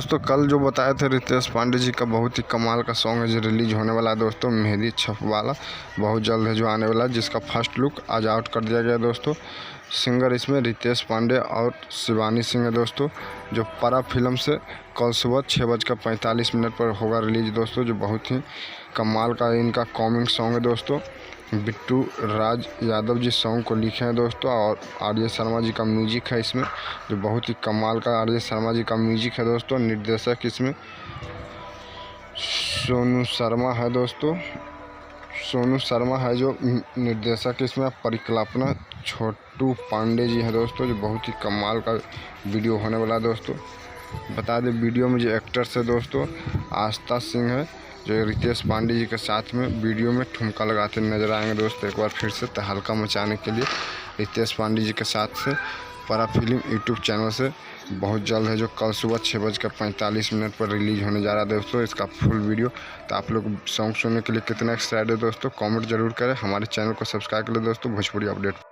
दोस्तों कल जो बताए थे रितेश पांडे जी का बहुत ही कमाल का सॉन्ग है जो रिलीज होने वाला है दोस्तों, मेहंदी छप वाला बहुत जल्द है जो आने वाला है, जिसका फर्स्ट लुक आज आउट कर दिया गया दोस्तों। सिंगर इसमें रितेश पांडे और शिवानी सिंह है दोस्तों, जो परा फिल्म से कल सुबह 6:45 पर होगा रिलीज दोस्तों। जो बहुत ही कमाल का इनका कॉमिंग सॉन्ग है दोस्तों। बिट्टू राज यादव जी सॉन्ग को लिखे हैं दोस्तों, और आर.जे. शर्मा जी का म्यूजिक है इसमें, जो बहुत ही कमाल का आर.जे. शर्मा जी का म्यूजिक है दोस्तों। निर्देशक इसमें सोनू शर्मा है दोस्तों, सोनू शर्मा है जो निर्देशक इसमें। परिकल्पना छोटू पांडे जी है दोस्तों, जो बहुत ही कमाल का वीडियो होने वाला है दोस्तों। बता दें वीडियो में जो एक्टर्स है दोस्तों, आस्था सिंह है जो रितेश पांडे जी के साथ में वीडियो में ठुमका लगाते नजर आएंगे दोस्तों। एक बार फिर से तहलका मचाने के लिए रितेश पांडे जी के साथ से परा फिल्म यूट्यूब चैनल से बहुत जल्द है, जो कल सुबह 6:45 पर रिलीज होने जा रहा है दोस्तों इसका फुल वीडियो। तो आप लोग सॉन्ग सुनने के लिए कितना एक्साइटेड है दोस्तों, कमेंट जरूर करें। हमारे चैनल को सब्सक्राइब कर ले दोस्तों भोजपुरी अपडेट।